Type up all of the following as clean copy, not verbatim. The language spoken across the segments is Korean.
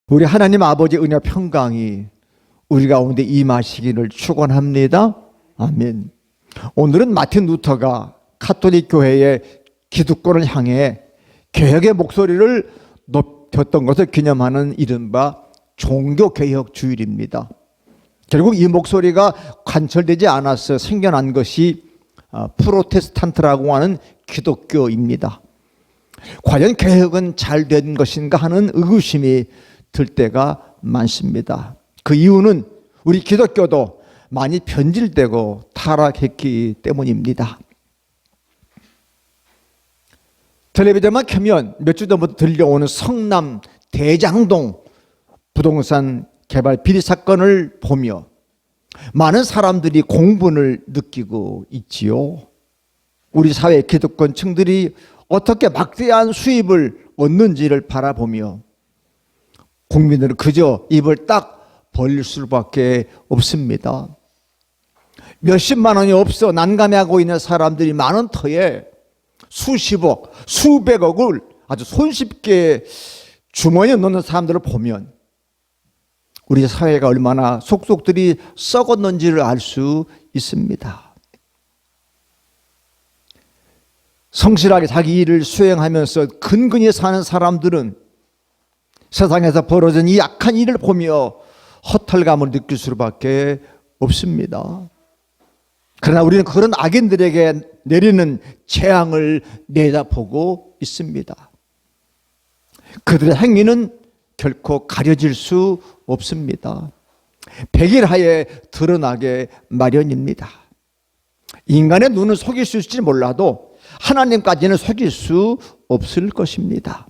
우리 하나님 아버지 은혜 평강이 우리 가운데 임하시기를 축원합니다. 아멘. 오늘은 마틴 루터가 가톨릭 교회의 기득권을 향해 개혁의 목소리를 높였던 것을 기념하는 이른바 종교개혁 주일입니다. 결국 이 목소리가 관철되지 않아서 생겨난 것이 프로테스탄트라고 하는 기독교입니다. 과연 개혁은 잘 된 것인가 하는 의구심이 들 때가 많습니다. 그 이유는 우리 기독교도 많이 변질되고 타락했기 때문입니다. 텔레비전만 켜면 몇 주 전부터 들려오는 성남 대장동 부동산 개발 비리 사건을 보며 많은 사람들이 공분을 느끼고 있지요. 우리 사회 기득권층들이 어떻게 막대한 수입을 얻는지를 바라보며 국민들은 그저 입을 딱 벌릴 수밖에 없습니다. 몇십만 원이 없어 난감해하고 있는 사람들이 많은 터에 수십억, 수백억을 아주 손쉽게 주머니에 넣는 사람들을 보면 우리 사회가 얼마나 속속들이 썩었는지를 알 수 있습니다. 성실하게 자기 일을 수행하면서 근근히 사는 사람들은 세상에서 벌어진 이 악한 일을 보며 허탈감을 느낄 수밖에 없습니다. 그러나 우리는 그런 악인들에게 내리는 재앙을 내다보고 있습니다. 그들의 행위는 결코 가려질 수 없습니다. 백일하에 드러나게 마련입니다. 인간의 눈은 속일 수 있을지 몰라도 하나님까지는 속일 수 없을 것입니다.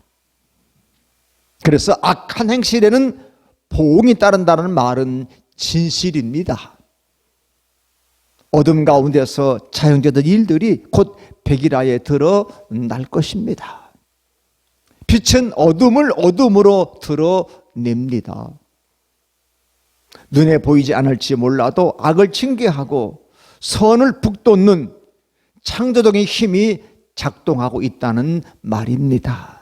그래서 악한 행실에는 보응이 따른다는 말은 진실입니다. 어둠 가운데서 자연되던 일들이 곧 백일하에 드러날 것입니다. 빛은 어둠을 어둠으로 드러냅니다. 눈에 보이지 않을지 몰라도 악을 징계하고 선을 북돋는 창조적인 힘이 작동하고 있다는 말입니다.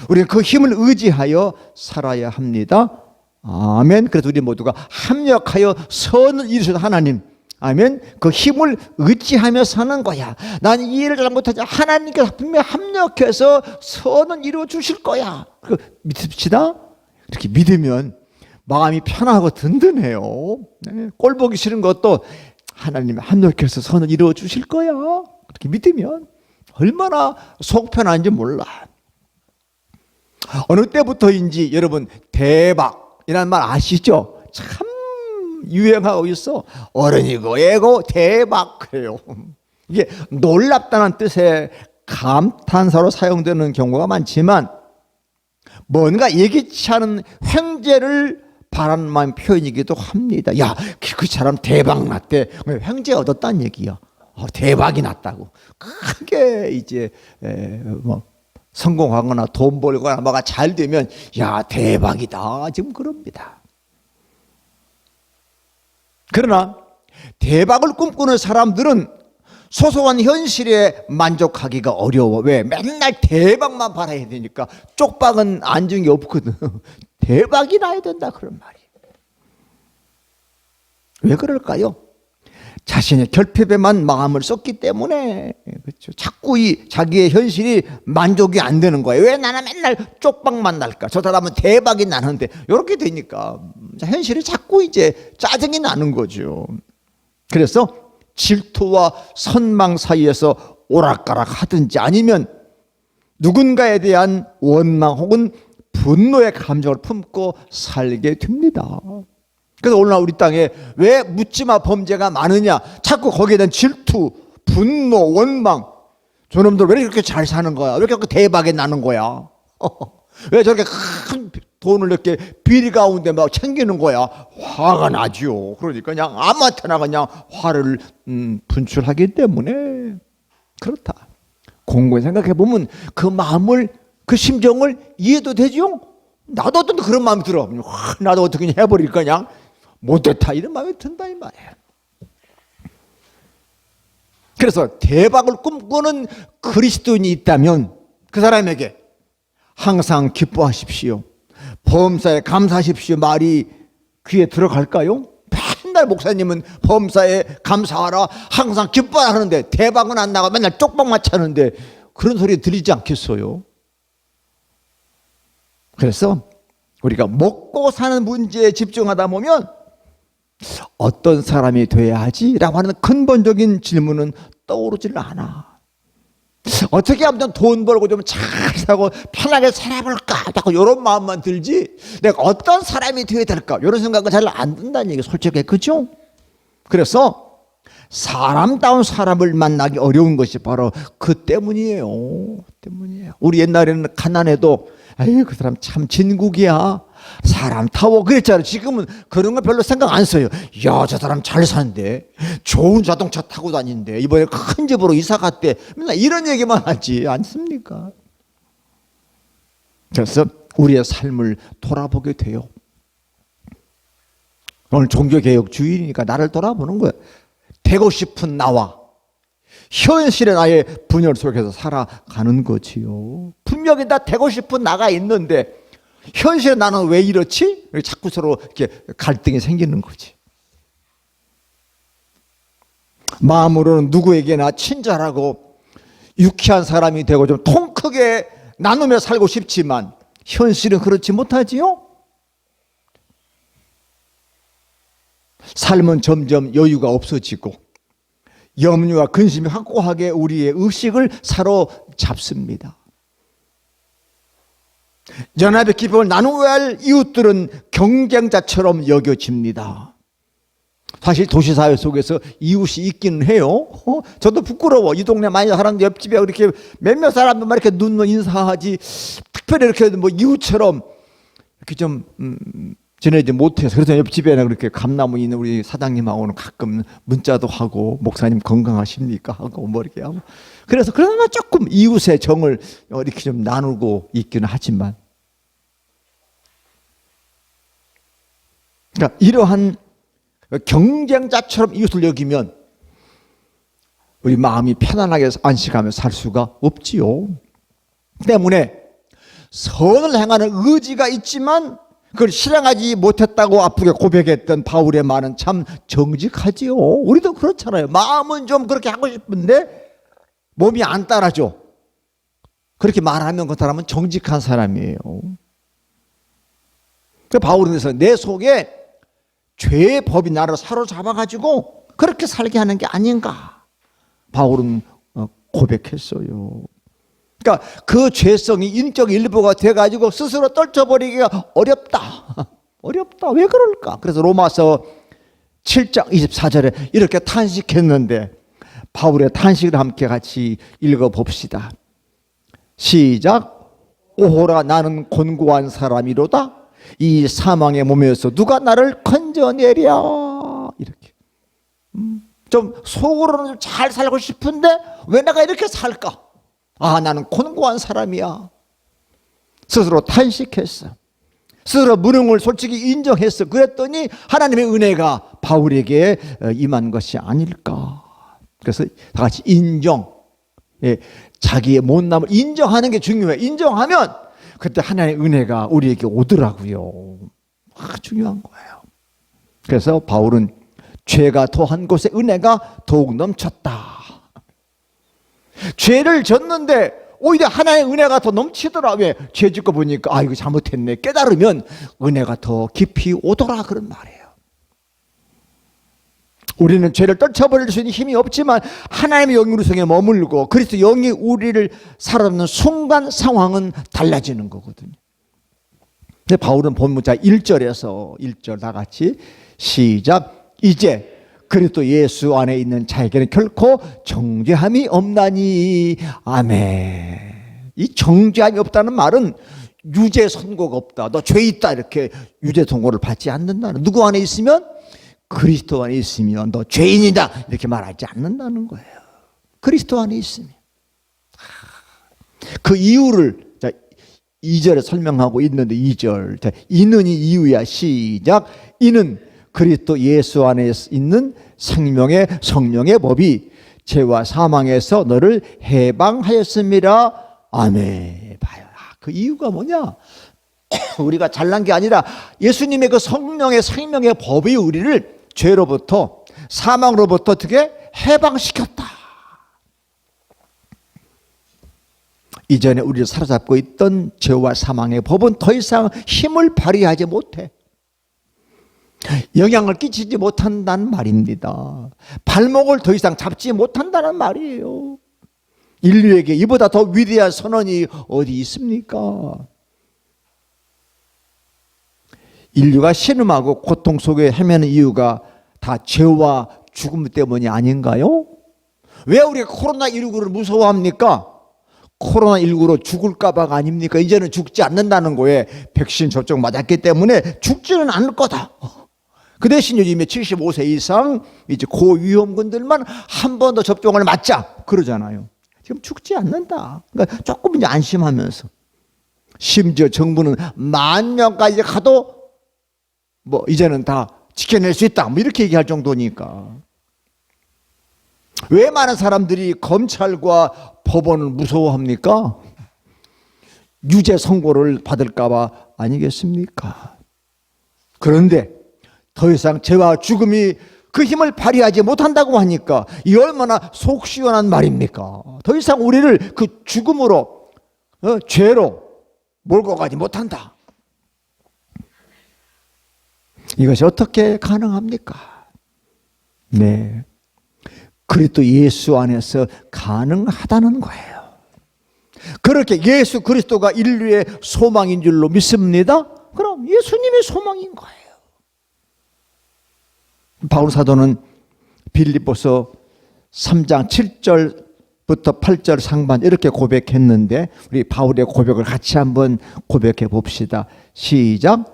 우리는 그 힘을 의지하여 살아야 합니다. 아멘. 그래서 우리 모두가 합력하여 선을 이루신 하나님, 아멘. 그 힘을 의지하며 사는 거야. 난 이 일을 잘 못하지. 하나님께서 분명히 합력해서 선을 이루어 주실 거야. 믿읍시다. 이렇게 믿으면 마음이 편하고 든든해요. 꼴 보기 싫은 것도 하나님이 합력해서 선을 이루어 주실 거야. 그렇게 믿으면 얼마나 속 편한지 몰라. 어느 때부터인지 여러분 대박이라는 말 아시죠? 참 유행하고 있어. 어른이고 애고 대박 그래요. 이게 놀랍다는 뜻의 감탄사로 사용되는 경우가 많지만 뭔가 예기치 않은 횡재를 바라는 마음 표현이기도 합니다. 야, 그 사람 대박 났대. 횡재 얻었다는 얘기야. 대박이 났다고. 크게 이제 성공하거나 돈 벌거나 뭐가 잘 되면 야 대박이다 지금 그럽니다. 그러나 대박을 꿈꾸는 사람들은 소소한 현실에 만족하기가 어려워. 왜? 맨날 대박만 바라야 되니까. 쪽박은 안중이 없거든. 대박이 나야 된다 그런 말이에요. 왜 그럴까요? 자신의 결핍에만 마음을 쏟기 때문에. 그렇죠. 자꾸 자기의 현실이 만족이 안 되는 거예요. 왜 나는 맨날 쪽박만 날까? 저 사람은 대박이 나는데. 이렇게 되니까 현실이 자꾸 이제 짜증이 나는 거죠. 그래서 질투와 선망 사이에서 오락가락 하든지 아니면 누군가에 대한 원망 혹은 분노의 감정을 품고 살게 됩니다. 그래서 오늘날 우리 땅에 왜 묻지마 범죄가 많으냐? 자꾸 거기에 대한 질투, 분노, 원망. 저놈들 왜 이렇게 잘 사는 거야? 왜 이렇게 대박이 나는 거야? 왜 저렇게 큰 돈을 이렇게 비리 가운데 막 챙기는 거야? 화가 나죠. 그러니까 그냥 아무한테나 그냥 화를 분출하기 때문에 그렇다. 공고히 생각해 보면 그 마음을, 그 심정을 이해도 되죠? 나도 어떤 그런 마음이 들어. 나도 어떻게 해버릴 거냐? 못됐다 이런 마음이 든다 이 말이에요. 그래서 대박을 꿈꾸는 그리스도인이 있다면 그 사람에게 항상 기뻐하십시오. 범사에 감사하십시오 말이 귀에 들어갈까요? 맨날 목사님은 범사에 감사하라 항상 기뻐하는데 대박은 안 나가 맨날 쪽박만 차는데 그런 소리 들리지 않겠어요? 그래서 우리가 먹고 사는 문제에 집중하다 보면 어떤 사람이 돼야 하지? 라고 하는 근본적인 질문은 떠오르질 않아. 어떻게 하면 돈 벌고 좀 잘 살고 편하게 살아볼까? 자꾸 이런 마음만 들지 내가 어떤 사람이 되어야 될까? 이런 생각은 잘 안 든다는 얘기 솔직히 그죠? 그래서 사람다운 사람을 만나기 어려운 것이 바로 그 때문이에요. 우리 옛날에는 가난해도 아유 그 사람 참 진국이야 사람 타워 그랬잖아요. 지금은 그런 거 별로 생각 안 써요. 야, 저 사람 잘 산대 좋은 자동차 타고 다닌대 이번에 큰 집으로 이사 갔대 맨날 이런 얘기만 하지 않습니까? 그래서 우리의 삶을 돌아보게 돼요. 오늘 종교개혁 주일이니까 나를 돌아보는 거예요. 되고 싶은 나와 현실의 나의 분열 속에서 살아가는 거지요. 분명히 다 되고 싶은 나가 있는데 현실의 나는 왜 이렇지? 자꾸 서로 이렇게 갈등이 생기는 거지. 마음으로는 누구에게나 친절하고 유쾌한 사람이 되고 좀 통 크게 나누며 살고 싶지만 현실은 그렇지 못하지요. 삶은 점점 여유가 없어지고 염려와 근심이 확고하게 우리의 의식을 사로잡습니다. 연합의 기쁨을 나누어야 할 이웃들은 경쟁자처럼 여겨집니다. 사실 도시사회 속에서 이웃이 있기는 해요. 저도 부끄러워. 이 동네 많이 사는데 옆집에 이렇게 몇몇 사람들만 이렇게 눈으로 인사하지 특별히 이렇게 뭐 이웃처럼 이렇게 좀 지내지 못해서. 그래서 옆집에는 그렇게 감나무 있는 우리 사장님하고는 가끔 문자도 하고 목사님 건강하십니까 하고 뭐 이렇게 하고 그래서 그러나 조금 이웃의 정을 이렇게 좀 나누고 있기는 하지만 그러니까 이러한 경쟁자처럼 이웃을 여기면 우리 마음이 편안하게 안식하며 살 수가 없지요. 때문에 선을 행하는 의지가 있지만 그걸 실행하지 못했다고 아프게 고백했던 바울의 말은 참 정직하지요. 우리도 그렇잖아요. 마음은 좀 그렇게 하고 싶은데 몸이 안 따라줘. 그렇게 말하면 그 사람은 정직한 사람이에요. 그 바울은 그래서 내 속에 죄의 법이 나를 사로잡아가지고 그렇게 살게 하는 게 아닌가 바울은 고백했어요. 그러니까 그 죄성이 인적 일부가 돼가지고 스스로 떨쳐버리기가 어렵다. 어렵다. 왜 그럴까? 그래서 로마서 7장 24절에 이렇게 탄식했는데 바울의 탄식을 함께 같이 읽어봅시다. 시작. 오호라 나는 곤고한 사람이로다. 이 사망의 몸에서 누가 나를 건져내랴. 이렇게 좀 속으로는 잘 살고 싶은데 왜 내가 이렇게 살까? 아, 나는 곤고한 사람이야. 스스로 탄식했어. 스스로 무능을 솔직히 인정했어. 그랬더니 하나님의 은혜가 바울에게 임한 것이 아닐까. 그래서 다 같이 인정. 예, 자기의 못남을 인정하는 게 중요해. 인정하면 그때 하나님의 은혜가 우리에게 오더라고요. 중요한 거예요. 그래서 바울은 죄가 더한 곳에 은혜가 더욱 넘쳤다. 죄를 졌는데 오히려 하나의 은혜가 더 넘치더라. 왜? 죄 짓고 보니까 아 이거 잘못했네 깨달으면 은혜가 더 깊이 오더라 그런 말이에요. 우리는 죄를 떨쳐버릴 수 있는 힘이 없지만 하나님의 영이 우리 속에 머물고 그리스도 영이 우리를 살아남는 순간 상황은 달라지는 거거든요. 근데 바울은 본문자 1절에서 1절 다 같이 시작. 이제 그리스도 예수 안에 있는 자에게는 결코 정죄함이 없나니. 아멘. 이 정죄함이 없다는 말은 유죄 선고가 없다. 너 죄 있다 이렇게 유죄 선고를 받지 않는다는. 누구 안에 있으면? 그리스도 안에 있으면 너 죄인이다 이렇게 말하지 않는다는 거예요. 그리스도 안에 있으면. 그 이유를 2절에 설명하고 있는데 2절 이는 이 이유야. 시작. 이는 그리스도 예수 안에 있는 생명의 성령의 법이 죄와 사망에서 너를 해방하였습니다. 아멘. 봐요. 그 이유가 뭐냐? 우리가 잘난 게 아니라 예수님의 그 성령의 생명의 법이 우리를 죄로부터, 사망으로부터 어떻게 해방시켰다. 이전에 우리를 사로잡고 있던 죄와 사망의 법은 더 이상 힘을 발휘하지 못해. 영향을 끼치지 못한다는 말입니다. 발목을 더 이상 잡지 못한다는 말이에요. 인류에게 이보다 더 위대한 선언이 어디 있습니까? 인류가 신음하고 고통 속에 헤매는 이유가 다 죄와 죽음 때문이 아닌가요? 왜 우리가 코로나19를 무서워합니까? 코로나19로 죽을까봐가 아닙니까? 이제는 죽지 않는다는 거에 백신 접종 맞았기 때문에 죽지는 않을 거다. 그 대신 요즘에 75세 이상 이제 고위험군들만 한 번 더 접종을 맞자 그러잖아요. 지금 죽지 않는다. 그러니까 조금 이제 안심하면서, 심지어 정부는 10,000명까지 가도 뭐 이제는 다 지켜낼 수 있다, 뭐 이렇게 얘기할 정도니까. 왜 많은 사람들이 검찰과 법원을 무서워합니까? 유죄 선고를 받을까봐 아니겠습니까? 그런데 더 이상 죄와 죽음이 그 힘을 발휘하지 못한다고 하니까 이 얼마나 속 시원한 말입니까? 더 이상 우리를 그 죽음으로, 죄로 몰고 가지 못한다. 이것이 어떻게 가능합니까? 네, 그리스도 예수 안에서 가능하다는 거예요. 그렇게 예수 그리스도가 인류의 소망인 줄로 믿습니다. 그럼 예수님의 소망인 거예요. 바울 사도는 빌립보서 3장 7절부터 8절 상반 이렇게 고백했는데, 우리 바울의 고백을 같이 한번 고백해 봅시다. 시작.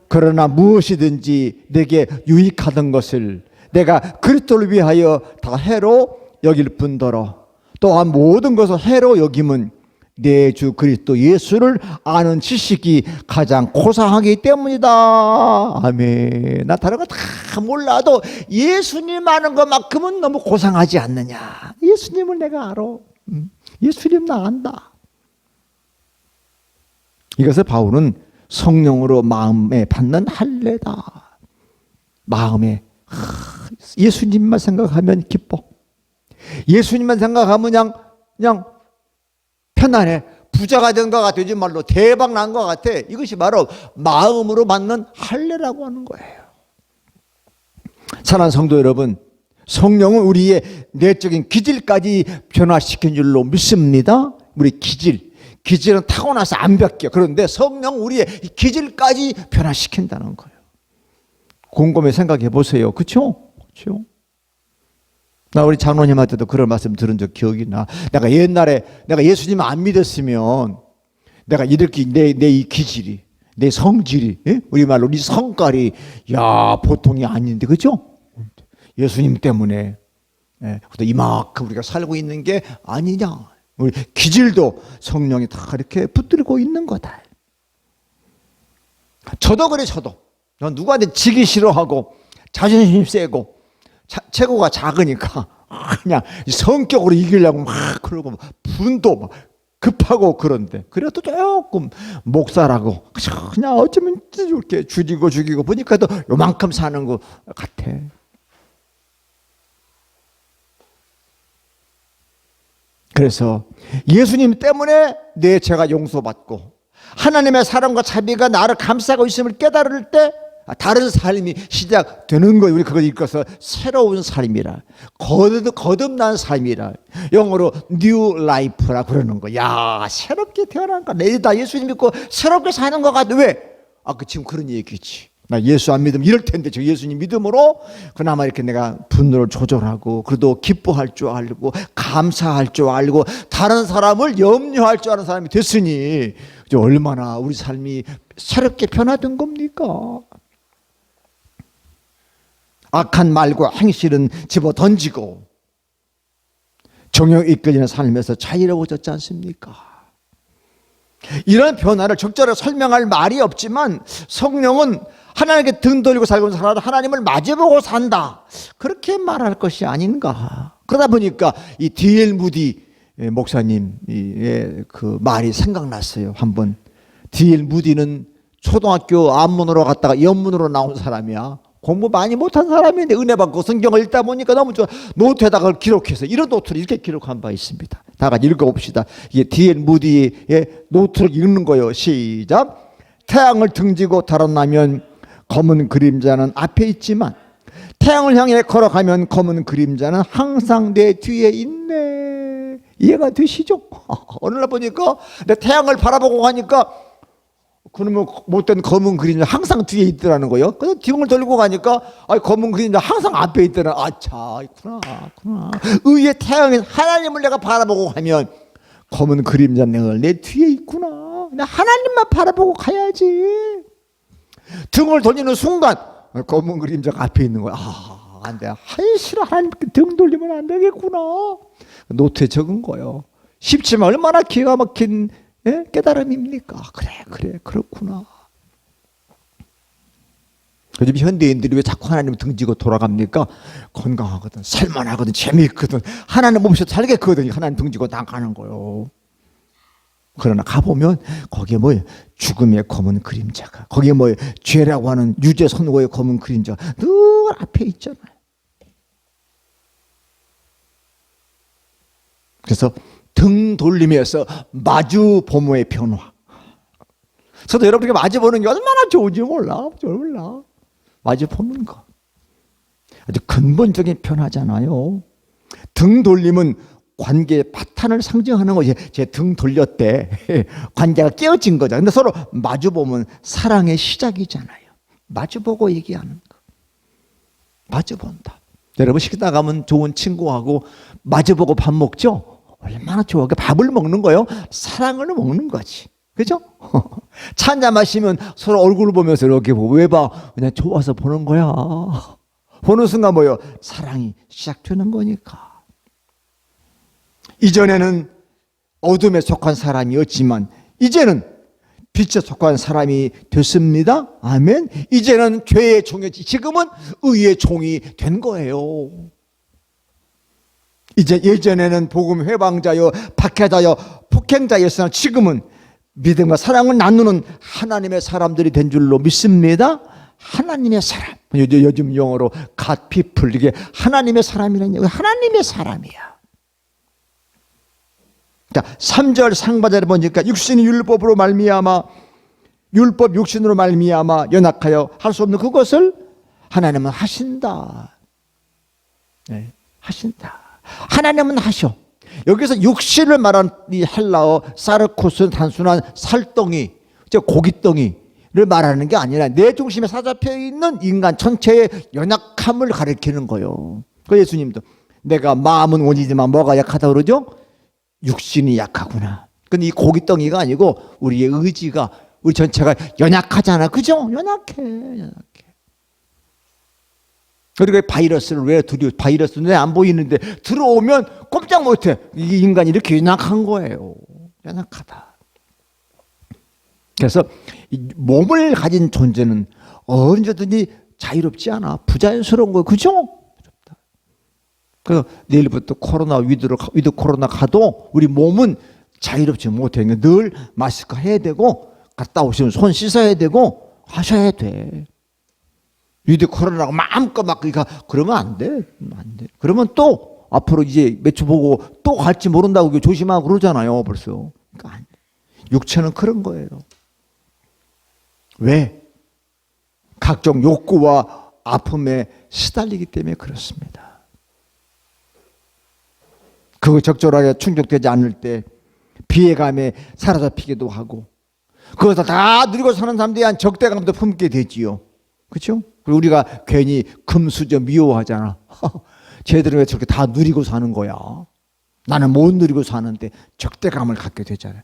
그러나 무엇이든지 내게 유익하던 것을 내가 그리스도를 위하여 다 해로 여길 뿐더러 또한 모든 것을 해로 여김은 내 주 그리스도 예수를 아는 지식이 가장 고상하기 때문이다. 아멘. 나 다른 거 다 몰라도 예수님 아는 것만큼은 너무 고상하지 않느냐. 예수님을 내가 알아. 예수님 나 안다. 이것을 바울은 성령으로 마음에 받는 할례다. 마음에 예수님만 생각하면 기뻐. 예수님만 생각하면 그냥 편안해. 부자가 된 것 같아. 요즘 말로 대박 난 것 같아. 이것이 바로 마음으로 받는 할례라고 하는 거예요. 사랑하는 성도 여러분, 성령은 우리의 내적인 기질까지 변화시킨 줄로 믿습니다. 우리 기질은 타고나서 안 바뀌어. 그런데 성령 우리의 기질까지 변화시킨다는 거예요. 곰곰이 생각해 보세요. 그렇죠? 그렇죠? 나 우리 장로님한테도 그런 말씀 들은 적 기억이 나. 내가 옛날에 내가 예수님 안 믿었으면 내가 이렇게 내 이 기질이, 내 성질이, 우리말로 우리 성깔이 보통이 아닌데, 그렇죠? 예수님 때문에 이만큼 우리가 살고 있는 게 아니냐. 우리 기질도 성령이 다 이렇게 붙들고 있는 거다. 저도 그래. 저도 누구한테 지기 싫어하고 자존심 세고 체구가 작으니까 그냥 성격으로 이기려고 막 그러고 분도 막 급하고 그런데, 그래도 조금 목사라고 그냥 어쩌면 이렇게 죽이고 보니까 또 요만큼 사는 것 같아. 그래서 예수님 때문에 내 죄가 용서받고 하나님의 사랑과 자비가 나를 감싸고 있음을 깨달을 때 다른 삶이 시작되는 거예요. 우리 그걸 읽어서 새로운 삶이라, 거듭난 삶이라, 영어로 new life라 그러는 거. 새롭게 태어난 거. 내일 다 예수님 믿고 새롭게 사는 것 같아. 왜? 지금 그런 얘기지. 나 예수 안 믿으면 이럴 텐데, 저 예수님 믿음으로 그나마 이렇게 내가 분노를 조절하고, 그래도 기뻐할 줄 알고, 감사할 줄 알고, 다른 사람을 염려할 줄 아는 사람이 됐으니 얼마나 우리 삶이 새롭게 변화된 겁니까? 악한 말과 행실은 집어 던지고 정욕 이끌리는 삶에서 자유로워졌지 않습니까? 이런 변화를 적절하게 설명할 말이 없지만 성령은 하나님께 등 돌리고 살고 있는 사람은 하나님을 마주보고 산다, 그렇게 말할 것이 아닌가. 그러다 보니까 이 D.L. 무디 목사님의 그 말이 생각났어요. 한번 D.L. 무디는 초등학교 앞문으로 갔다가 옆문으로 나온 사람이야. 공부 많이 못한 사람인데 은혜 받고 성경을 읽다 보니까 너무 좋아. 노트에다가 기록해서 이런 노트를 이렇게 기록한 바 있습니다. 다 같이 읽어봅시다. 이게 D.L. 무디의 노트를 읽는 거예요. 시작. 태양을 등지고 달아나면 검은 그림자는 앞에 있지만 태양을 향해 걸어가면 검은 그림자는 항상 내 뒤에 있네. 이해가 되시죠? 어느 날 보니까 내 태양을 바라보고 가니까 그러면 못된 검은 그림자 항상 뒤에 있더라는 거예요. 그래서 등을 돌리고 가니까 검은 그림자 항상 앞에 있더라. 아차, 있구나. 의의 태양인 하나님을 내가 바라보고 가면 검은 그림자 늘 내 뒤에 있구나. 나 하나님만 바라보고 가야지. 등을 돌리는 순간 검은 그림자가 앞에 있는 거야. 안 돼. 한시로 하나님께 등 돌리면 안 되겠구나. 노트에 적은 거예요. 쉽지만 얼마나 기가 막힌 깨달음입니까? 그래, 그렇구나. 요즘 현대인들이 왜 자꾸 하나님 등지고 돌아갑니까? 건강하거든, 살만하거든, 재미있거든, 하나님 없이도 살겠거든. 하나님 등지고 나가는 거요. 그러나 가보면 거기에 뭐예요? 죽음의 검은 그림자가, 거기에 뭐예요? 죄라고 하는 유죄 선고의 검은 그림자가 늘 앞에 있잖아요. 그래서 등 돌리면서 마주 보모의 변화. 저도 여러분에게 마주 보는 게 얼마나 좋은지 몰라. 마주 보는 거 아주 근본적인 변화잖아요. 등 돌림은 관계의 파탄을 상징하는 거지. 제 등 돌렸대. 관계가 깨어진 거죠. 근데 서로 마주 보면 사랑의 시작이잖아요. 마주 보고 얘기하는 거. 마주 본다. 여러분 식당 가면 좋은 친구하고 마주 보고 밥 먹죠? 얼마나 좋아. 밥을 먹는 거예요. 사랑을 먹는 거지. 그죠? 차 한잔 마시면 서로 얼굴을 보면서 이렇게 보고, 왜 봐? 그냥 좋아서 보는 거야. 보는 순간 뭐예요? 사랑이 시작되는 거니까. 이전에는 어둠에 속한 사람이었지만 이제는 빛에 속한 사람이 됐습니다. 아멘. 이제는 죄의 종이었지, 지금은 의의 종이 된 거예요. 이제 예전에는 복음 회방자여 박해자여 폭행자였으나 지금은 믿음과 사랑을 나누는 하나님의 사람들이 된 줄로 믿습니다. 하나님의 사람. 요즘 영어로 God people, 이게 하나님의 사람이라는 얘기. 하나님의 사람이야. 자, 3절 상반절에 보니까 육신이 율법으로 말미암아, 율법 육신으로 말미암아 연약하여 할 수 없는 그것을 하나님은 하신다. 네, 하신다. 하나님은 하셔. 여기서 육신을 말하는 이 헬라어 사르코스는 단순한 살덩이, 고깃덩이를 말하는 게 아니라 내 중심에 사잡혀 있는 인간 전체의 연약함을 가리키는 거예요. 그 예수님도 내가 마음은 원이지만 뭐가 약하다 그러죠? 육신이 약하구나. 근데 이 고깃덩이가 아니고 우리의 의지가, 우리 전체가 연약하잖아. 그죠? 연약해. 그리고 바이러스를 왜 두려워? 바이러스는 왜 안 보이는데 들어오면 꼼짝 못해. 이 인간이 이렇게 연약한 거예요. 연약하다. 그래서 이 몸을 가진 존재는 언제든지 자유롭지 않아. 부자연스러운 거예요. 그죠? 그래서 내일부터 코로나 위드 코로나 가도 우리 몸은 자유롭지 못해. 늘 마스크 해야 되고, 갔다 오시면 손 씻어야 되고 하셔야 돼. 위드 코로나라고 마음껏 막 그러면 안 돼. 그러면 또 앞으로 이제 몇 주 보고 또 갈지 모른다고 조심하고 그러잖아요. 벌써. 그러니까 안 돼. 육체는 그런 거예요. 왜? 각종 욕구와 아픔에 시달리기 때문에 그렇습니다. 그거 적절하게 충족되지 않을 때 피해감에 사로잡히기도 하고, 그것을 다 누리고 사는 사람들에 대한 적대감도 품게 되지요. 그렇죠? 그리고 우리가 괜히 금수저 미워하잖아. 쟤들은 왜 저렇게 다 누리고 사는 거야? 나는 못 누리고 사는데 적대감을 갖게 되잖아요.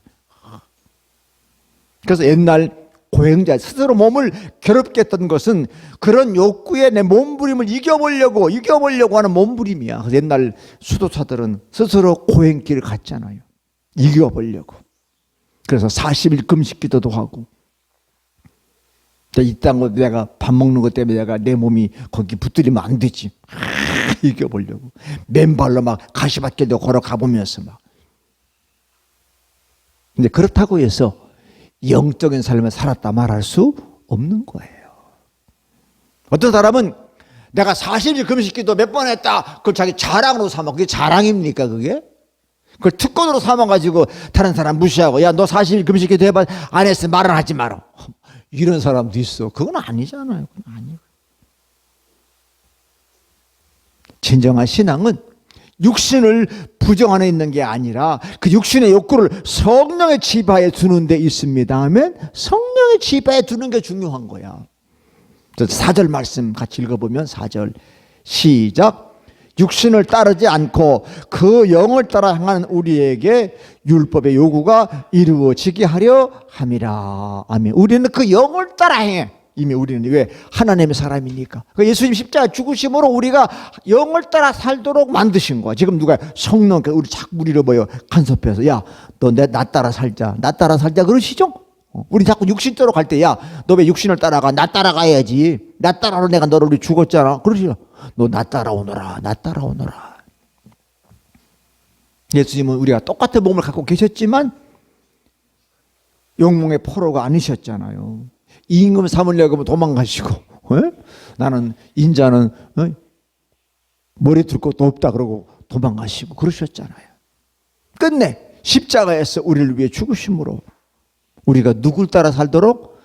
그래서 옛날 고행자 스스로 몸을 괴롭게 했던 것은 그런 욕구에 내 몸부림을 이겨보려고 하는 몸부림이야. 그래서 옛날 수도사들은 스스로 고행길을 갔잖아요. 이겨보려고. 그래서 40일 금식 기도도 하고, 이딴 거 내가 밥 먹는 것 때문에 내가 내 몸이 거기 붙들리면 안 되지. 이겨보려고. 맨발로 막 가시밭길도 걸어가 보면서 막. 근데 그렇다고 해서 영적인 삶을 살았다 말할 수 없는 거예요. 어떤 사람은 내가 40일 금식기도 몇 번 했다, 그걸 자기 자랑으로 삼아. 그게 자랑입니까 그게? 그걸 특권으로 삼아가지고 다른 사람 무시하고, 야 너 40일 금식기도 해봐, 안 했으면 말은 하지 마라, 이런 사람도 있어. 그건 아니잖아요. 그건 아니에요. 진정한 신앙은 육신을 부정 안에 있는 게 아니라 그 육신의 욕구를 성령의 지배하에 두는 데 있습니다 하면 성령의 지배하에 두는 게 중요한 거야. 4절 말씀 같이 읽어보면 4절 시작. 육신을 따르지 않고 그 영을 따라 행하는 우리에게 율법의 요구가 이루어지게 하려 함이라. 아멘. 우리는 그 영을 따라 행해. 이미 우리는 왜? 하나님의 사람이니까. 예수님 십자가 죽으심으로 우리가 영을 따라 살도록 만드신 거야. 지금 누가 성령, 우리 자꾸 우리를 뭐요? 간섭해서, 야, 너 나 따라 살자. 나 따라 살자. 그러시죠? 우리 자꾸 육신대로 갈 때, 야, 너 왜 육신을 따라가? 나 따라가야지. 나 따라로 내가 너를 우리 죽었잖아. 그러시죠? 너 나 따라오너라. 나 따라오너라. 예수님은 우리가 똑같은 몸을 갖고 계셨지만 영몽의 포로가 아니셨잖아요. 임금 삼으려고 도망가시고, 나는 인자는 머리 둘 것도 없다 그러고 도망가시고 그러셨잖아요. 끝내 십자가에서 우리를 위해 죽으심으로 우리가 누굴 따라 살도록?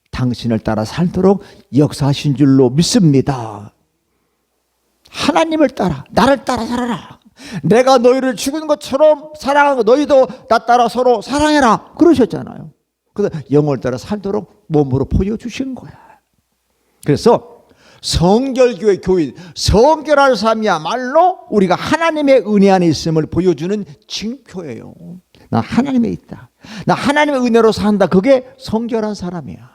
당신을 따라 살도록 역사하신 줄로 믿습니다. 하나님을 따라, 나를 따라 살아라. 내가 너희를 죽은 것처럼 사랑하고 너희도 나 따라 서로 사랑해라 그러셨잖아요. 그래서 영을 따라 살도록 몸으로 보여주신 거야. 그래서 성결교회 교인, 성결할 삶이야말로 우리가 하나님의 은혜 안에 있음을 보여주는 징표예요. 나 하나님에 있다, 나 하나님의 은혜로 산다, 그게 성결한 사람이야.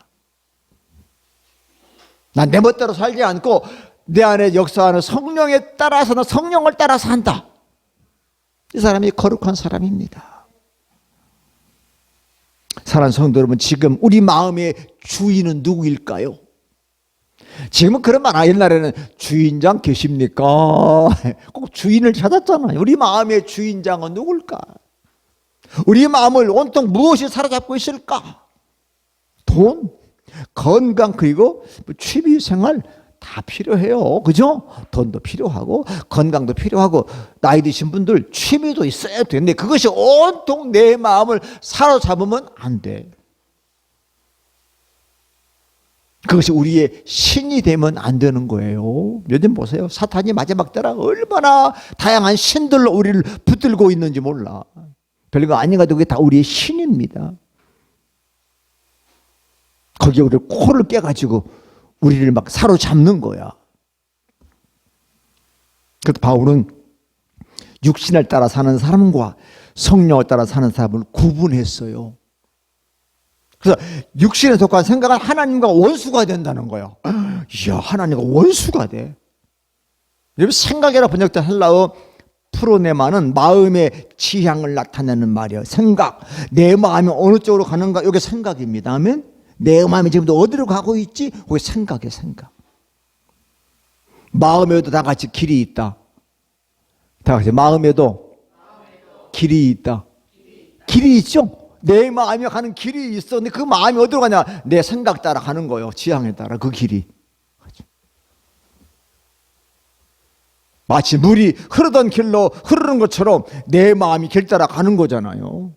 난 내 멋대로 살지 않고 내 안에 역사하는 성령에 따라서, 나 성령을 따라 산다, 이 사람이 거룩한 사람입니다. 사랑하는 성도 여러분, 지금 우리 마음의 주인은 누구일까요? 지금은 그런 말, 옛날에는 주인장 계십니까? 꼭 주인을 찾았잖아요. 우리 마음의 주인장은 누굴까? 우리 마음을 온통 무엇이 사로잡고 있을까? 돈, 건강, 그리고 취미생활 다 필요해요. 그죠? 돈도 필요하고 건강도 필요하고 나이 드신 분들 취미도 있어야 되는데 그것이 온통 내 마음을 사로잡으면 안 돼. 그것이 우리의 신이 되면 안 되는 거예요. 요즘 보세요. 사탄이 마지막 때라 얼마나 다양한 신들로 우리를 붙들고 있는지 몰라. 별거 아닌가 도 그게 다 우리의 신입니다. 거기에 우리 코를 깨가지고 우리를 막 사로잡는 거야. 그래서 바울은 육신을 따라 사는 사람과 성령을 따라 사는 사람을 구분했어요. 그래서 육신에 속한 생각은 하나님과 원수가 된다는 거예요. 이야, 하나님과 원수가 돼. 여러분, 생각이라 번역된 헬라어 프로네마는 마음의 지향을 나타내는 말이에요. 생각, 내 마음이 어느 쪽으로 가는가, 이게 생각입니다. 아멘. 내 마음이 지금도 어디로 가고 있지? 그게 생각이에요. 생각. 마음에도 다 같이 길이 있다. 다 같이 마음에도 길이 있다. 길이 있죠? 내 마음이 가는 길이 있어. 근데 그 마음이 어디로 가냐? 내 생각 따라 가는 거예요. 지향에 따라 그 길이. 마치 물이 흐르던 길로 흐르는 것처럼 내 마음이 길 따라 가는 거잖아요.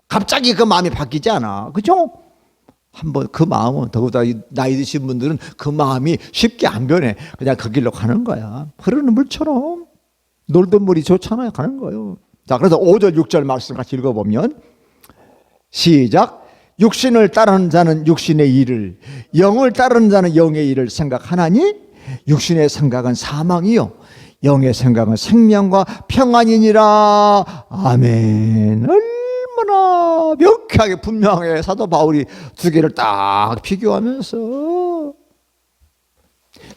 갑자기 그 마음이 바뀌지 않아. 그죠? 한번 그 마음은, 더구나 나이 드신 분들은 그 마음이 쉽게 안 변해. 그냥 그 길로 가는 거야. 흐르는 물처럼. 놀던 물이 좋잖아요. 가는 거예요. 자, 그래서 5절 6절 말씀 같이 읽어보면 시작. 육신을 따르는 자는 육신의 일을, 영을 따르는 자는 영의 일을 생각하나니 육신의 생각은 사망이요 영의 생각은 생명과 평안이니라. 아멘. 얼마나 명쾌하게 분명하게 사도 바울이 두 개를 딱 비교하면서,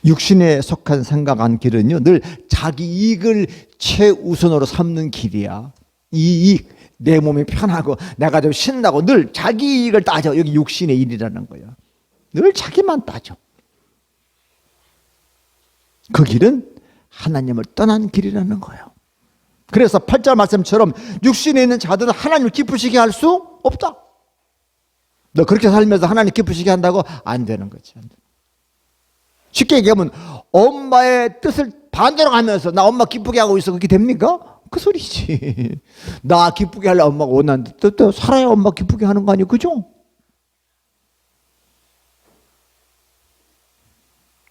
육신에 속한 생각한 길은요 늘 자기 이익을 최우선으로 삼는 길이야. 이익, 내 몸이 편하고 내가 좀 신나고 늘 자기 이익을 따져. 여기 육신의 일이라는 거야. 늘 자기만 따져. 그 길은 하나님을 떠난 길이라는 거예요. 그래서 8절 말씀처럼 육신에 있는 자들은 하나님을 기쁘시게 할 수 없다. 너 그렇게 살면서 하나님 기쁘시게 한다고? 안 되는 거지. 쉽게 얘기하면 엄마의 뜻을 반대로 가면서 나 엄마 기쁘게 하고 있어. 그게 됩니까? 그 소리지. 나 기쁘게 하려 엄마가 원하는데 또 살아야 엄마 기쁘게 하는 거 아니에요? 그죠?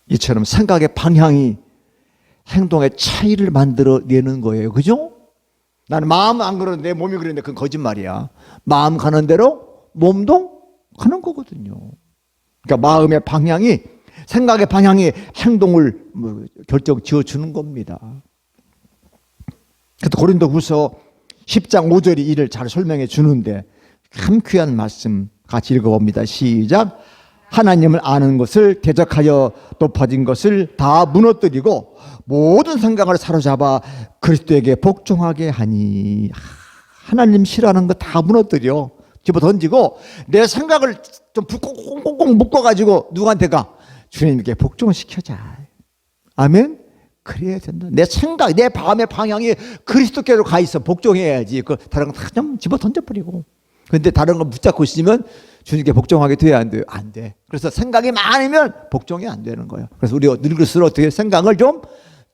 이처럼 생각의 방향이 행동의 차이를 만들어내는 거예요. 그죠? 나는 마음은 안 그러는데 내 몸이 그러는데 그건 거짓말이야. 마음 가는 대로 몸도 가는 거거든요. 그러니까 마음의 방향이, 생각의 방향이 행동을 결정 지어주는 겁니다. 그래서 고린도후서 10장 5절이 이를 잘 설명해 주는데 참 귀한 말씀 같이 읽어봅니다. 시작. 하나님을 아는 것을 대적하여 높아진 것을 다 무너뜨리고 모든 생각을 사로잡아 그리스도에게 복종하게 하니. 하나님 싫어하는 거 다 무너뜨려 집어 던지고 내 생각을 좀 꽁꽁꽁 묶어가지고 누구한테 가? 주님께 복종시켜자. 아멘. 그래야 된다. 내 생각, 내 마음의 방향이 그리스도께로 가 있어. 복종해야지. 그 다른 거 다 좀 집어 던져버리고. 근데 다른 거 붙잡고 있으면 주님께 복종하게 돼야 안 돼요? 안 돼. 그래서 생각이 많으면 복종이 안 되는 거예요. 그래서 우리가 늙을수록 어떻게 생각을 좀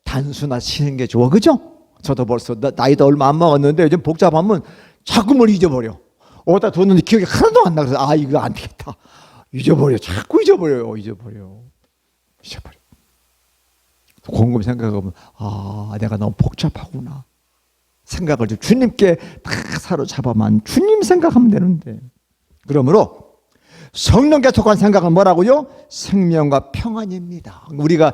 단순화시키는 게 좋아. 그죠? 저도 벌써 나이도 얼마 안 먹었는데 요즘 복잡하면 자꾸 뭘 잊어버려. 어디다 뒀는데 기억이 하나도 안 나. 그래서 이거 안 되겠다. 잊어버려. 자꾸 잊어버려요. 잊어버려. 곰곰이 생각해보면 내가 너무 복잡하구나. 생각을 좀 주님께 다 사로잡아만 주님 생각하면 되는데. 그러므로 성령께 속한 생각은 뭐라고요? 생명과 평안입니다. 우리가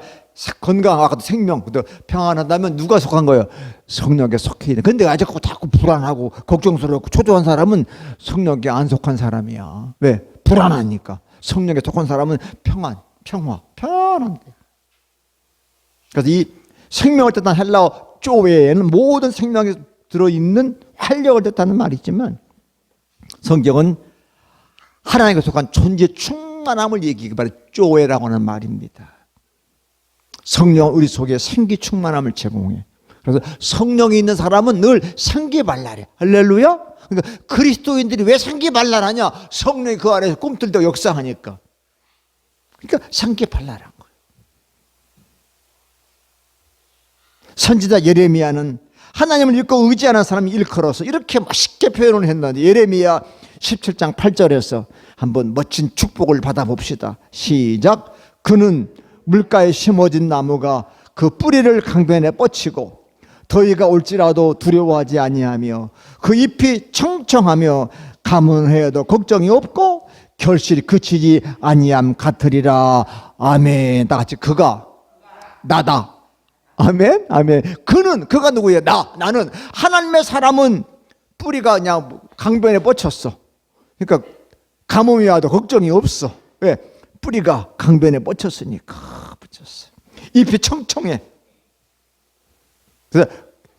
건강하고 생명, 평안하다면 누가 속한 거예요? 성령께 속해 있는. 근데 아직 자꾸 불안하고 걱정스럽고 초조한 사람은 성령께 안 속한 사람이야. 왜? 불안하니까. 성령께 속한 사람은 평안, 평화, 편안한데. 그래서 이 생명을 뜻하는 헬라어 쪼웨에는 모든 생명이 들어있는 활력을 뜻하는 말이 있지만 성경은 하나님께 속한 존재 충만함을 얘기하기 바로 쪼웨라고 하는 말입니다. 성령은 우리 속에 생기 충만함을 제공해. 그래서 성령이 있는 사람은 늘 생기발랄해. 할렐루야. 그러니까 그리스도인들이 왜 생기발랄하냐? 성령이 그 안에서 꿈틀대고 역사하니까. 그러니까 생기발랄한 거예요. 선지자 예레미야는 하나님을 믿고 의지하는 사람이 일컬어서 이렇게 멋있게 표현을 했는데 예레미야 17장 8절에서 한번 멋진 축복을 받아봅시다. 시작. 그는 물가에 심어진 나무가 그 뿌리를 강변에 뻗치고 더위가 올지라도 두려워하지 아니하며 그 잎이 청청하며 가뭄해도 걱정이 없고 결실이 그치지 아니함 같으리라. 아멘. 다 같이 그가 나다. 아멘. 아멘. 그가 누구예요? 나는 하나님의 사람은 뿌리가 그냥 강변에 뻗쳤어. 그러니까 가뭄이 와도 걱정이 없어. 왜? 뿌리가 강변에 뻗쳤으니까. 뻗쳤어. 잎이 청청해. 그래서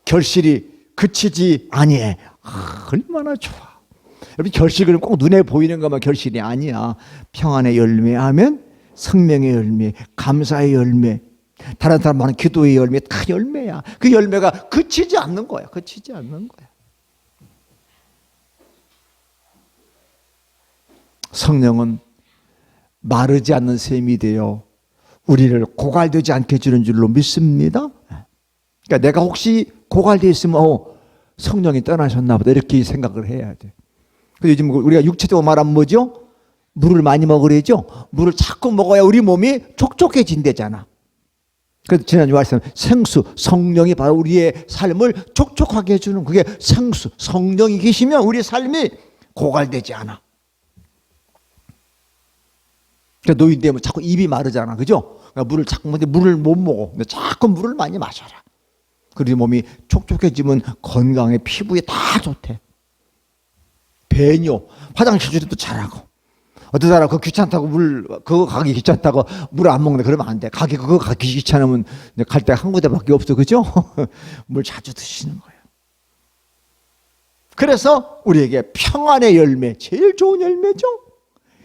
결실이 그치지 아니해. 얼마나 좋아. 여러분 결실은 꼭 눈에 보이는 것만 결실이 아니야. 평안의 열매 하면 생명의 열매, 감사의 열매, 다른 사람 많은 기도의 열매, 다 열매야. 그 열매가 그치지 않는 거야. 그치지 않는 거야. 성령은 마르지 않는 샘이 되어 우리를 고갈되지 않게 해주는 줄로 믿습니다. 그러니까 내가 혹시 고갈되어 있으면 성령이 떠나셨나 보다 이렇게 생각을 해야 돼. 요즘 우리가 육체적으로 말하면 뭐죠? 물을 많이 먹으래죠. 물을 자꾸 먹어야 우리 몸이 촉촉해진대잖아. 그래서 지난주 말씀 생수, 성령이 바로 우리의 삶을 촉촉하게 해주는 그게 생수. 성령이 계시면 우리 삶이 고갈되지 않아. 그러니까 노인 되면 자꾸 입이 마르잖아, 그죠? 그러니까 물을 자꾸 먹는데 물을 못 먹어. 근데 자꾸 물을 많이 마셔라. 그리고 몸이 촉촉해지면 건강에 피부에 다 좋대. 배뇨, 화장실 줄이도 잘하고. 어떤 사람 그거 귀찮다고 그거 가기 귀찮다고 물 안 먹는데 그러면 안 돼. 그거 가기 귀찮으면 갈 때 한 군데밖에 없어, 그죠? 물 자주 드시는 거예요. 그래서 우리에게 평안의 열매, 제일 좋은 열매죠.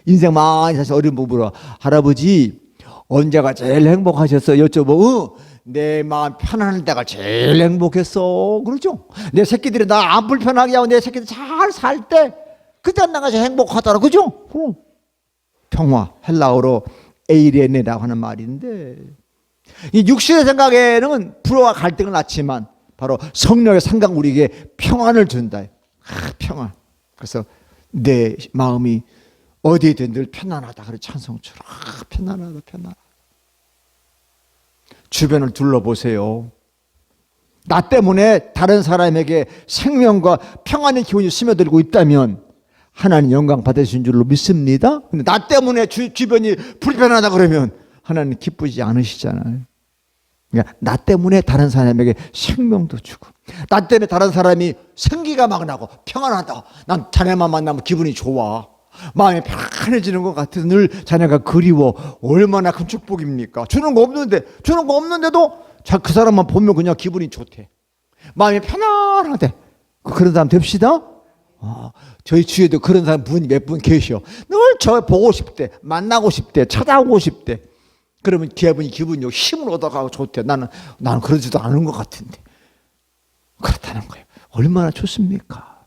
인생 많이 사서 어린 부부로 할아버지 언제가 제일 행복하셨어요? 여쭤보고 내 마음 편안할 때가 제일 행복했어. 그러죠? 내 새끼들이 나 안 불편하게 하고 내 새끼들 잘 살 때 그때 나가서 행복하더라. 그죠? 평화, 헬라어로 에이레네라고 하는 말인데, 이 육신의 생각에는 불화와 갈등을 낳지만 바로 성령의 생각 우리에게 평안을 준다. 평안. 그래서 내 마음이 어디에든 늘 편안하다. 그래 찬송처럼 편안하다, 편안하다. 주변을 둘러보세요. 나 때문에 다른 사람에게 생명과 평안의 기운이 스며들고 있다면 하나님 영광 받으신 줄로 믿습니다. 근데 나 때문에 주변이 불편하다 그러면 하나님 기쁘지 않으시잖아요. 그러니까 나 때문에 다른 사람에게 생명도 주고, 나 때문에 다른 사람이 생기가 막 나고 평안하다. 난 자네만 만나면 기분이 좋아. 마음이 편안해지는 것 같아서 늘 자네가 그리워. 얼마나 큰 축복입니까? 주는 거 없는데도 그 사람만 보면 그냥 기분이 좋대. 마음이 편안하대. 그런 사람 됩시다. 저희 주위에도 그런 사람 분이 몇 분 계셔. 늘 저 보고 싶대. 만나고 싶대. 찾아오고 싶대. 그러면 기분이 힘을 얻어가고 좋대. 나는 그러지도 않은 것 같은데. 그렇다는 거예요. 얼마나 좋습니까?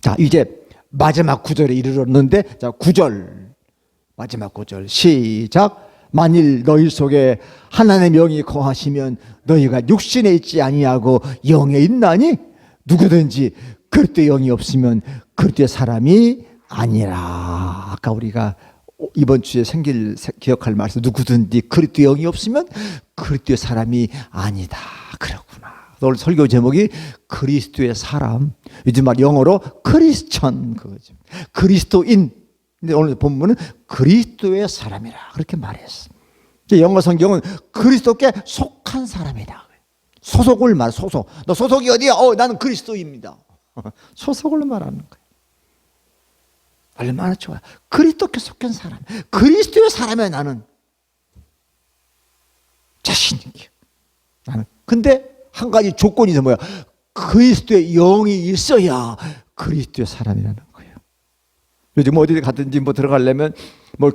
자, 이제 마지막 구절에 이르렀는데, 자, 9절. 마지막 구절. 시작. 만일 너희 속에 하나님의 영이 거하시면 너희가 육신에 있지 아니하고 영에 있나니 누구든지 그리스도의 영이 없으면 그리스도의 사람이 아니라. 아까 우리가 이번 주에 기억할 말씀, 누구든지 그리스도의 영이 없으면 그리스도의 사람이 아니다. 그렇구나. 오늘 설교 제목이 그리스도의 사람. 요즘 말 영어로 크리스천 그거죠. 그리스도인. 근데 오늘 본문은 그리스도의 사람이라 그렇게 말했어. 영어 성경은 그리스도께 속한 사람이다. 소속을 말. 소속. 너 소속이 어디야? 나는 그리스도입니다. 소속을 말하는 거예요. 얼마나 좋아. 그리스도께 속한 사람. 그리스도의 사람이야. 나는 자신 있게. 나는. 근데 한 가지 조건이 있어. 뭐야? 그리스도의 영이 있어야 그리스도의 사람이라는 거예요. 요즘 어디 가든지 들어가려면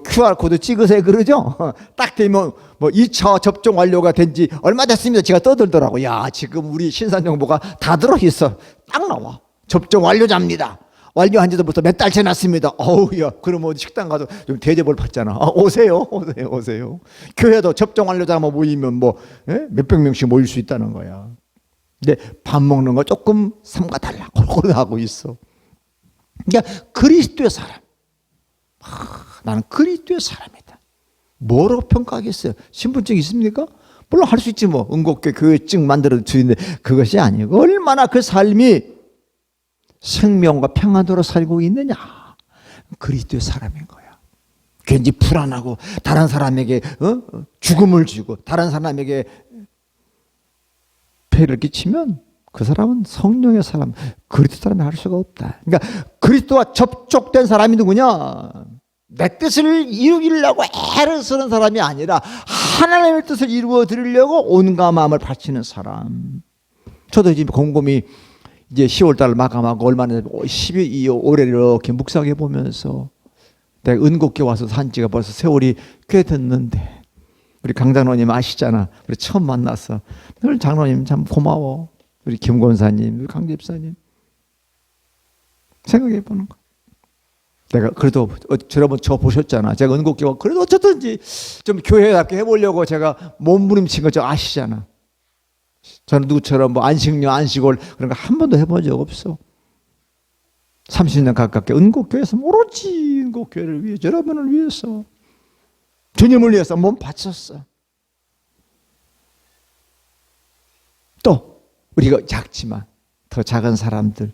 QR코드 찍으세요 그러죠? 딱 되면 2차 접종 완료가 된 지 얼마 됐습니다. 제가 떠들더라고. 야, 지금 우리 신산정보가 다 들어있어. 딱 나와. 접종 완료자입니다. 완료한 지도 벌써 몇 달 지났습니다. 야, 그러면 식당 가서 좀 대접을 받잖아. 오세요. 교회도 접종 완료자만 모이면 몇백 명씩 모일 수 있다는 거야. 근데 밥 먹는 거 조금 삼가달라. 그러고 하고 있어. 그러니까 그리스도의 사람. 나는 그리스도의 사람이다. 뭐라고 평가하겠어요? 신분증 있습니까? 물론 할 수 있지 은곡교 교회증 만들어 주는데 그것이 아니고 얼마나 그 삶이 생명과 평안으로 살고 있느냐. 그리스도의 사람인 거야. 괜히 불안하고 다른 사람에게 죽음을 주고 다른 사람에게 폐를 끼치면 그 사람은 성령의 사람, 그리스도 사람이 할 수가 없다. 그러니까 그리스도와 접촉된 사람이 누구냐? 내 뜻을 이루려고 애를 쓰는 사람이 아니라 하나님의 뜻을 이루어 드리려고 온갖 마음을 바치는 사람. 저도 지금 곰곰이 이제 10월달 마감하고 얼마 전에 12월 올해 이렇게 묵상해 보면서 내가 은곡교에 와서 산 지가 벌써 세월이 꽤 됐는데 우리 강 장로님 아시잖아. 우리 처음 만났어. 늘 장로님 참 고마워. 우리 김 권사님, 우리 강 집사님 생각해 보는 거. 내가 그래도 여러분 저 보셨잖아. 제가 은곡교가 그래도 어쨌든지 좀 교회답게 해보려고 제가 몸부림친 거 저 아시잖아. 저는 누구처럼 안식년, 안식월 그런 거 한 번도 해본 적 없어. 30년 가깝게 은곡교회에서 오로지 은곡교회를 위해 여러분을 위해서 주님을 위해서 몸 바쳤어. 또 우리가 작지만 더 작은 사람들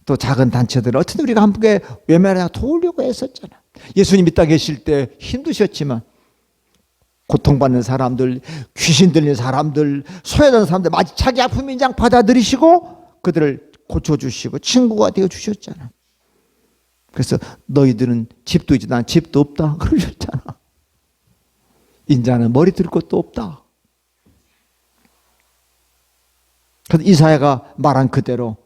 또 작은 단체들 어쨌든 우리가 함께 외면하고 도우려고 했었잖아. 예수님 이 땅에 계실 때 힘드셨지만 고통받는 사람들, 귀신 들린 사람들, 소외되는 사람들 마치 자기 아픔인 양 받아들이시고 그들을 고쳐주시고 친구가 되어주셨잖아. 그래서 너희들은 집도 있지 난 집도 없다 그러셨잖아. 인자는 머리 들 곳도 없다. 그래서 이사야가 말한 그대로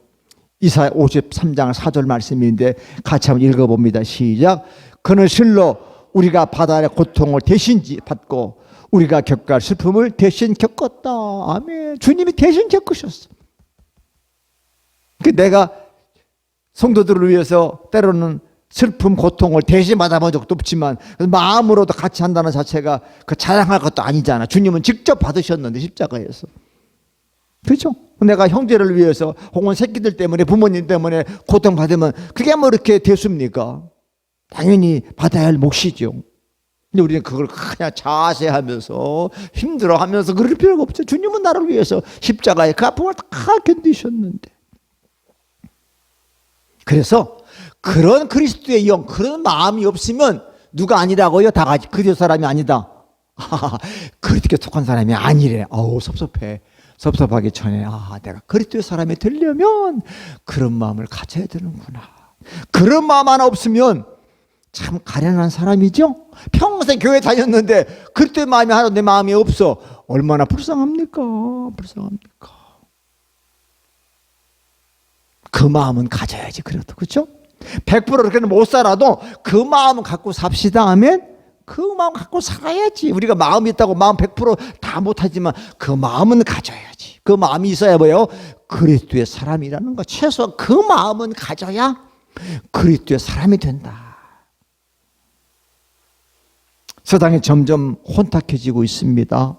이사야 53장 4절 말씀인데 같이 한번 읽어봅니다. 시작. 그는 실로 우리가 바다의 고통을 대신 받고 우리가 겪을 슬픔을 대신 겪었다. 아멘. 주님이 대신 겪으셨어. 내가 성도들을 위해서 때로는 슬픔, 고통을 대신 받아본 적도 없지만 마음으로도 같이 한다는 자체가 그 자랑할 것도 아니잖아. 주님은 직접 받으셨는데 십자가에서. 그렇죠? 내가 형제를 위해서 혹은 새끼들 때문에 부모님 때문에 고통받으면 그게 뭐 이렇게 대수입니까? 당연히 받아야 할 몫이죠. 근데 우리는 그걸 그냥 자세하면서 힘들어하면서 그럴 필요가 없죠. 주님은 나를 위해서 십자가에 그 아픔을 다 견디셨는데. 그래서 그런 그리스도의 영, 그런 마음이 없으면 누가 아니라고요? 다 같이 그리스도 사람이 아니다. 그리스도에 속한 사람이 아니래. 어우 섭섭해. 섭섭하기 전에 내가 그리스도의 사람이 되려면 그런 마음을 가져야 되는구나. 그런 마음 하나 없으면 참 가련한 사람이죠. 평생 교회 다녔는데 그리스도의 마음이 하나도 내 마음이 없어. 얼마나 불쌍합니까? 불쌍합니까? 그 마음은 가져야지. 그래도 그렇죠? 100% 그렇게는 못 살아도 그 마음은 갖고 삽시다 하면 그 마음 갖고 살아야지. 우리가 마음이 있다고 마음 100%다 못하지만 그 마음은 가져야지. 그 마음이 있어야 뭐예요? 그리스도의 사람이라는 거. 최소한 그 마음은 가져야 그리스도의 사람이 된다. 세상이 점점 혼탁해지고 있습니다.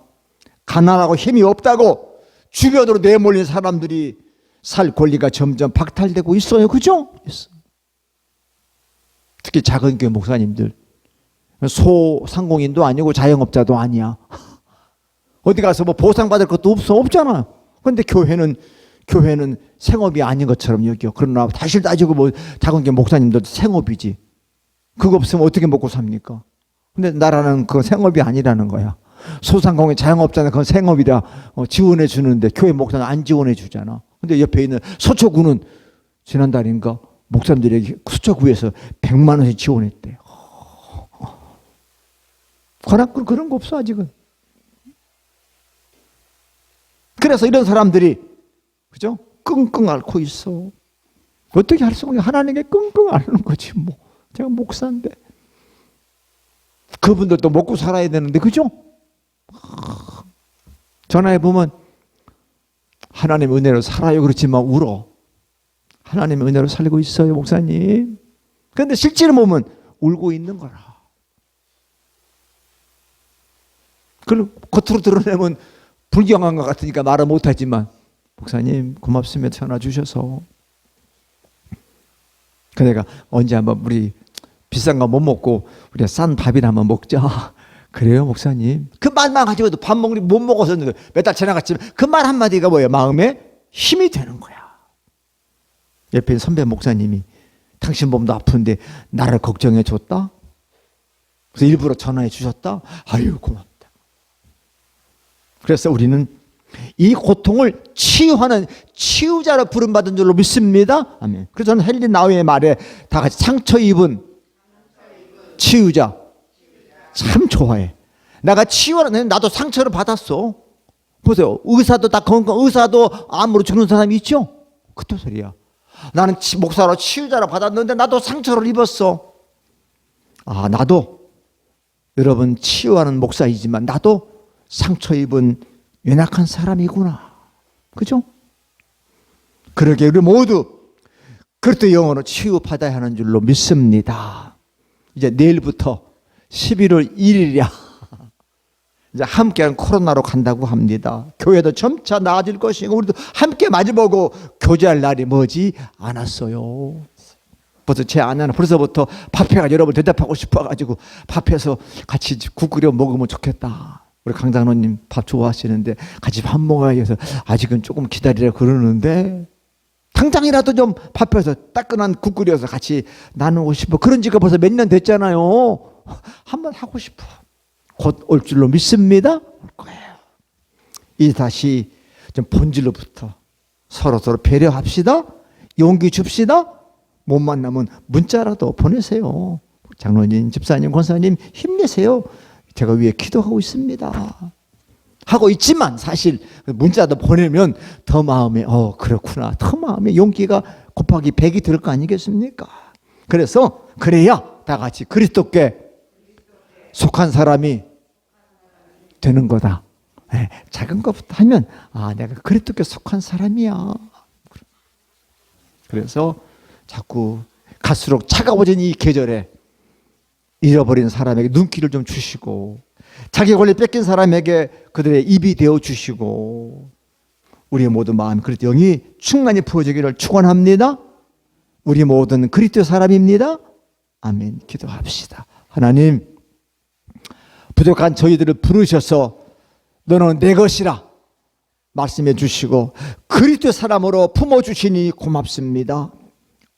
가난하고 힘이 없다고 주변으로 내몰린 사람들이 살 권리가 점점 박탈되고 있어요. 그죠? 특히 작은 교회 목사님들. 소상공인도 아니고 자영업자도 아니야. 어디 가서 뭐 보상받을 것도 없잖아. 그런데 교회는 생업이 아닌 것처럼 여겨. 그러나 사실 따지고 뭐 작은 교회 목사님들도 생업이지. 그거 없으면 어떻게 먹고 삽니까? 근데 나라는 그건 생업이 아니라는 거야. 소상공인 자영업자는 그건 생업이라 지원해 주는데 교회 목사는 안 지원해 주잖아. 근데 옆에 있는 서초구는 지난달인가 목사님들에게 서초구에서 100만 원씩 지원했대. 그런 거 없어 아직은. 그래서 이런 사람들이 그죠? 끙끙 앓고 있어. 어떻게 할 수가 없냐. 하나님께 끙끙 앓는 거지 뭐. 제가 목사인데. 그분들도 먹고 살아야 되는데 그죠? 전화해 보면 하나님의 은혜로 살아요 그렇지만 울어. 하나님의 은혜로 살고 있어요 목사님. 그런데 실제로 보면 울고 있는 거라. 그걸 겉으로 드러내면 불경한 것 같으니까 말을 못하지만 목사님 고맙습니다 전화 주셔서. 그 내가 언제 한번 우리 비싼 거 못 먹고 우리가 싼 밥이나 한번 먹자. 그래요 목사님. 그 말만 가지고도 밥 먹는 못 먹어서 몇 달 지나갔지만 그 말 한마디가 뭐예요? 마음에 힘이 되는 거야. 옆에 선배 목사님이 당신 몸도 아픈데 나를 걱정해 줬다. 그래서 일부러 전화해 주셨다. 아유 고맙다. 그래서 우리는 이 고통을 치유하는 치유자로 부름받은 줄로 믿습니다. 아멘. 그래서 저는 헨리 나우의 말에 다 같이 상처 입은 치유자 참 좋아해. 내가 치유하는 나도 상처를 받았어. 보세요. 의사도 다 의사도 암으로 죽는 사람이 있죠. 그딴 소리야. 나는 목사로 치유자로 받았는데 나도 상처를 입었어. 나도 여러분 치유하는 목사이지만 나도 상처 입은 연약한 사람이구나. 그죠? 그러게 우리 모두 그리스도의 영으로 치유받아야 하는 줄로 믿습니다. 이제 내일부터 11월 1일이야. 이제 함께하는 코로나로 간다고 합니다. 교회도 점차 나아질 것이고 우리도 함께 마주보고 교제할 날이 머지 않았어요. 벌써 제 아내는 벌써부터 밥해가 여러분 대답하고 싶어가지고 밥해서 같이 국 끓여 먹으면 좋겠다. 우리 강장로님 밥 좋아하시는데 같이 밥 먹어야 해서 아직은 조금 기다리라 그러는데 당장이라도 좀 밥해서 따끈한 국 끓여서 같이 나누고 싶어. 그런 지가 벌써 몇 년 됐잖아요. 한번 하고 싶어. 곧 올 줄로 믿습니다. 올 거예요. 이제 다시 좀 본질로부터 서로 배려합시다. 용기 줍시다. 못 만나면 문자라도 보내세요. 장로님, 집사님, 권사님 힘내세요. 제가 위에 기도하고 있습니다. 하고 있지만 사실 문자도 보내면 더 마음에 그렇구나. 더 마음에 용기가 곱하기 100이 들 거 아니겠습니까? 그래서 그래야 다 같이 그리스도께 속한 사람이 되는 거다. 네, 작은 것부터 하면 내가 그리스도께 속한 사람이야. 그래서 자꾸 갈수록 차가워진 이 계절에 잃어버린 사람에게 눈길을 좀 주시고, 자기 권리 뺏긴 사람에게 그들의 입이 되어 주시고, 우리의 모든 마음 그리스도 영이 충만히 부어지기를 축원합니다. 우리 모든 그리스도 사람입니다. 아멘. 기도합시다. 하나님, 부족한 저희들을 부르셔서 너는 내 것이라 말씀해 주시고 그리스도 사람으로 품어주시니 고맙습니다.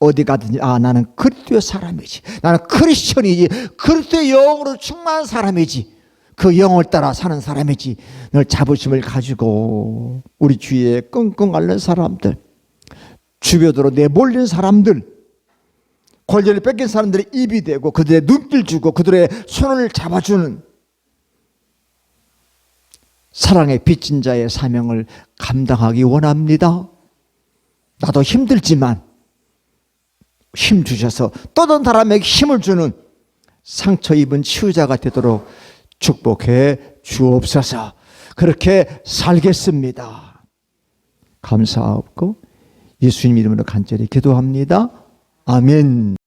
어디 가든지 나는 그리스도의 사람이지, 나는 크리스천이지, 그리스도의 영으로 충만한 사람이지, 그 영을 따라 사는 사람이지, 늘 자부심을 가지고 우리 주위에 끙끙 앓는 사람들, 주변으로 내몰린 사람들, 권리를 뺏긴 사람들의 입이 되고 그들의 눈길 주고 그들의 손을 잡아주는 사랑의 빚진 자의 사명을 감당하기 원합니다. 나도 힘들지만 힘 주셔서 또 다른 사람에게 힘을 주는 상처 입은 치유자가 되도록 축복해 주옵소서. 그렇게 살겠습니다. 감사하고 예수님 이름으로 간절히 기도합니다. 아멘.